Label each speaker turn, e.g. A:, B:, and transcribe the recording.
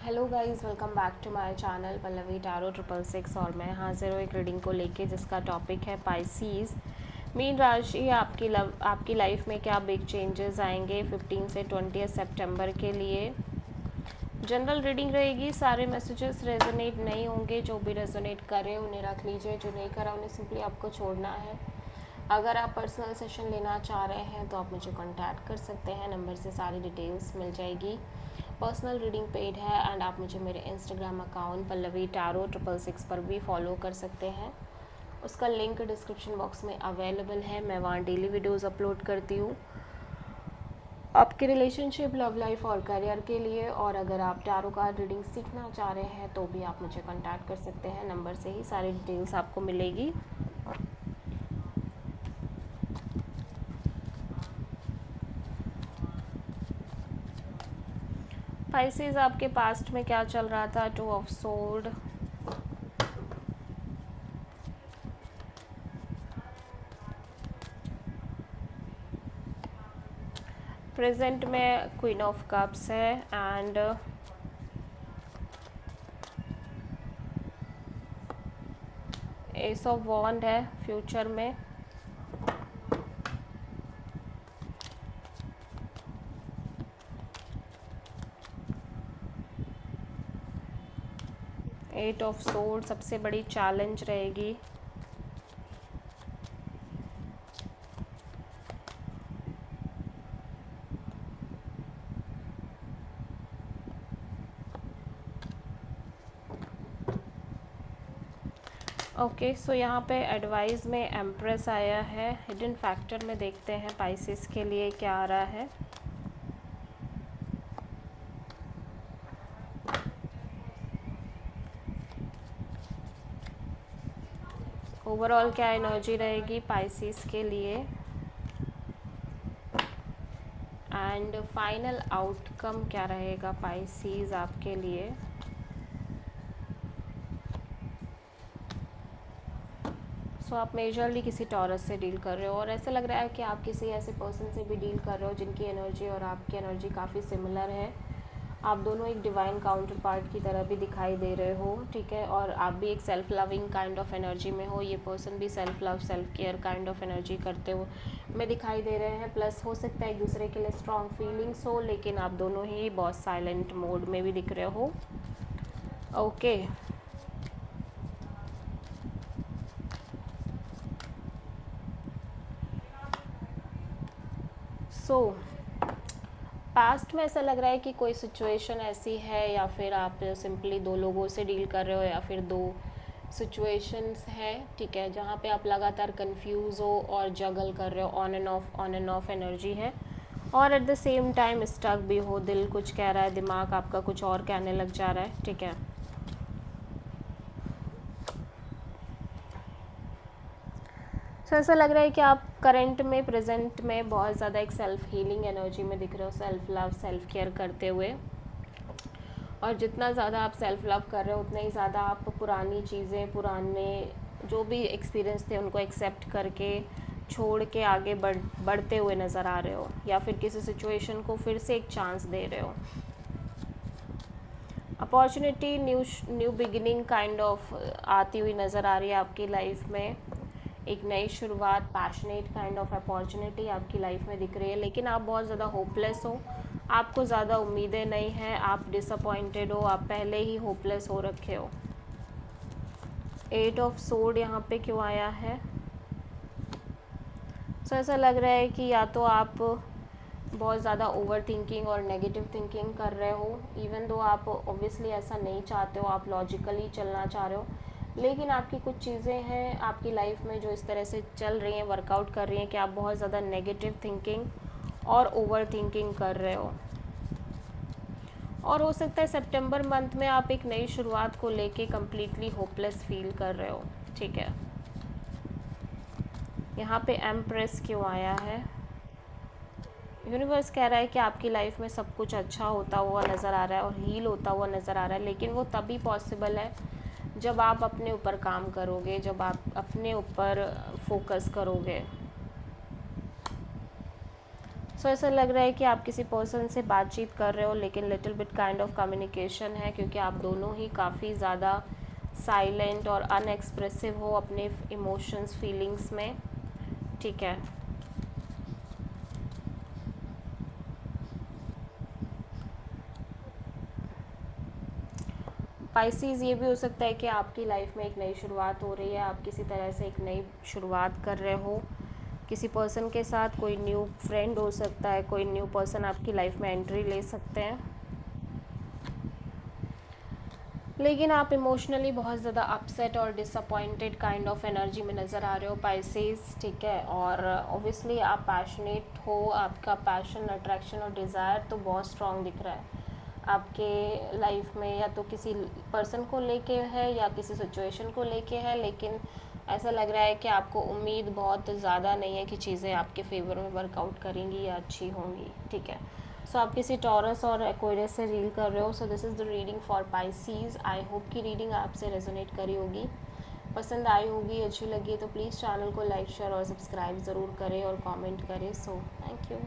A: Hello guys, welcome back to my channel Pallavi tarot 666। और मैं हाजिर हूँ एक रीडिंग को लेके जिसका टॉपिक है पाइसीज़। मीन राशि आपकी लाइफ में क्या बिग चेंजेस आएंगे 15 से 20 सितंबर के लिए। जनरल रीडिंग रहेगी, सारे मैसेजेस रेजोनेट नहीं होंगे। जो भी रेजोनेट करे उन्हें रख लीजिए, जो नहीं करा उन्हें सिंपली आपको छोड़ना है। अगर आप पर्सनल सेशन लेना चाह रहे हैं तो आप मुझे कांटेक्ट कर सकते हैं, नंबर से सारी डिटेल्स मिल जाएगी। पर्सनल रीडिंग पेड है एंड आप मुझे मेरे इंस्टाग्राम अकाउंट पल्लवी टैरो 666 पर भी फॉलो कर सकते हैं। उसका लिंक डिस्क्रिप्शन बॉक्स में अवेलेबल है। मैं वहाँ डेली वीडियोस अपलोड करती हूँ आपके रिलेशनशिप, लव लाइफ और करियर के लिए। और अगर आप टैरो कार्ड रीडिंग सीखना चाह रहे हैं तो भी आप मुझे कांटेक्ट कर सकते हैं, नंबर से ही सारी डिटेल्स आपको मिलेगी। पाइसेस, आपके पास्ट में क्या चल रहा था? 2 ऑफ सोर्ड, प्रेजेंट में क्वीन ऑफ कप्स है एंड एस ऑफ वॉन्ड है फ्यूचर में। एट ऑफ सोर्ड सबसे बड़ी चैलेंज रहेगी। ओके, सो यहाँ पे एडवाइस में एम्प्रेस आया है। हिडन फैक्टर में देखते हैं पाइसेस के लिए क्या आ रहा है। ओवरऑल क्या एनर्जी रहेगी पाइसेस के लिए एंड फाइनल आउटकम क्या रहेगा पाइसेस आपके लिए। सो आप मेजरली किसी टॉरस से डील कर रहे हो और ऐसा लग रहा है कि आप किसी ऐसे पर्सन से भी डील कर रहे हो जिनकी एनर्जी और आपकी एनर्जी काफ़ी सिमिलर है। आप दोनों एक डिवाइन काउंटर पार्ट की तरह भी दिखाई दे रहे हो, ठीक है। और आप भी एक self loving kind of energy में हो, ये पर्सन भी self love self care kind of energy करते हो में दिखाई दे रहे हैं। प्लस हो सकता है एक दूसरे के लिए स्ट्रॉन्ग फीलिंग्स हो, लेकिन आप दोनों ही बहुत साइलेंट मोड में भी दिख रहे हो। ओके, सो पास्ट में ऐसा लग रहा है कि कोई सिचुएशन ऐसी है या फिर आप सिंपली दो लोगों से डील कर रहे हो या फिर दो सिचुएशंस है, ठीक है, जहाँ पे आप लगातार कंफ्यूज हो और जगल कर रहे हो, ऑन एंड ऑफ एनर्जी है। और at the same time stuck भी हो, दिल कुछ कह रहा है, दिमाग आपका कुछ और कहने लग जा रहा है, ठीक है। सो ऐसा लग रहा है कि आप करंट में, प्रेजेंट में बहुत ज़्यादा एक सेल्फ हीलिंग एनर्जी में दिख रहे हो, सेल्फ लव सेल्फ केयर करते हुए। और जितना ज़्यादा आप सेल्फ लव कर रहे हो उतना ही ज़्यादा आप पुरानी चीज़ें, पुराने जो भी एक्सपीरियंस थे उनको एक्सेप्ट करके छोड़ के आगे बढ़ते हुए नज़र आ रहे हो, या फिर किसी सिचुएशन को फिर से एक चांस दे रहे हो। Opportunity, new beginning kind of आती हुई नज़र आ रही है आपकी लाइफ में। एक नई शुरुआत, पैशनेट काइंड ऑफ अपॉर्चुनिटी आपकी लाइफ में दिख रही है, लेकिन आप बहुत ज़्यादा होपलेस हो, आपको ज़्यादा उम्मीदें नहीं हैं, आप डिसअपॉइंटेड हो, आप पहले ही होपलेस हो रखे हो। एट ऑफ सोर्ड यहाँ पे क्यों आया है? सो ऐसा लग रहा है कि या तो आप बहुत ज़्यादा ओवर थिंकिंग और नेगेटिव थिंकिंग कर रहे हो, इवन दो आप ऑब्वियसली ऐसा नहीं चाहते हो, आप लॉजिकली चलना चाह रहे हो, लेकिन आपकी कुछ चीज़ें हैं आपकी लाइफ में जो इस तरह से चल रही हैं, वर्कआउट कर रही हैं कि आप बहुत ज़्यादा नेगेटिव थिंकिंग और ओवर थिंकिंग कर रहे हो। और हो सकता है सितंबर मंथ में आप एक नई शुरुआत को लेके कम्प्लीटली होपलेस फील कर रहे हो, ठीक है। यहाँ पे एम्प्रेस क्यों आया है? यूनिवर्स कह रहा है कि आपकी लाइफ में सब कुछ अच्छा होता हुआ नज़र आ रहा है और हील होता हुआ नज़र आ रहा है, लेकिन वो तभी पॉसिबल है जब आप अपने ऊपर काम करोगे, जब आप अपने ऊपर फोकस करोगे। सो ऐसा लग रहा है कि आप किसी पर्सन से बातचीत कर रहे हो, लेकिन little bit kind of communication है, क्योंकि आप दोनों ही काफ़ी ज़्यादा साइलेंट और अनएक्सप्रेसिव हो अपने इमोशंस फीलिंग्स में, ठीक है। पाइसीज़, ये भी हो सकता है कि आपकी लाइफ में एक नई शुरुआत हो रही है, आप किसी तरह से एक नई शुरुआत कर रहे हो किसी पर्सन के साथ। कोई न्यू फ्रेंड हो सकता है, कोई न्यू पर्सन आपकी लाइफ में एंट्री ले सकते हैं, लेकिन आप इमोशनली बहुत ज़्यादा अपसेट और डिसअपॉइंटेड काइंड ऑफ एनर्जी में नज़र आ रहे हो पाइसेस, ठीक है। और ऑब्वियसली आप पैशनेट हो, आपका पैशन, अट्रैक्शन और डिज़ायर तो बहुत स्ट्रॉन्ग दिख रहा है आपके लाइफ में, या तो किसी पर्सन को लेके है या किसी सिचुएशन को लेके है, लेकिन ऐसा लग रहा है कि आपको उम्मीद बहुत ज़्यादा नहीं है कि चीज़ें आपके फेवर में वर्कआउट करेंगी या अच्छी होंगी, ठीक है। सो आप किसी टॉरस और एक्वेरियस से डील कर रहे हो। So this is the reading for Pisces. I hope कि रीडिंग आपसे रेजोनेट करी होगी, पसंद आई होगी, अच्छी लगी तो प्लीज़ चैनल को लाइक, शेयर और सब्सक्राइब ज़रूर करें और कमेंट करें। So thank you.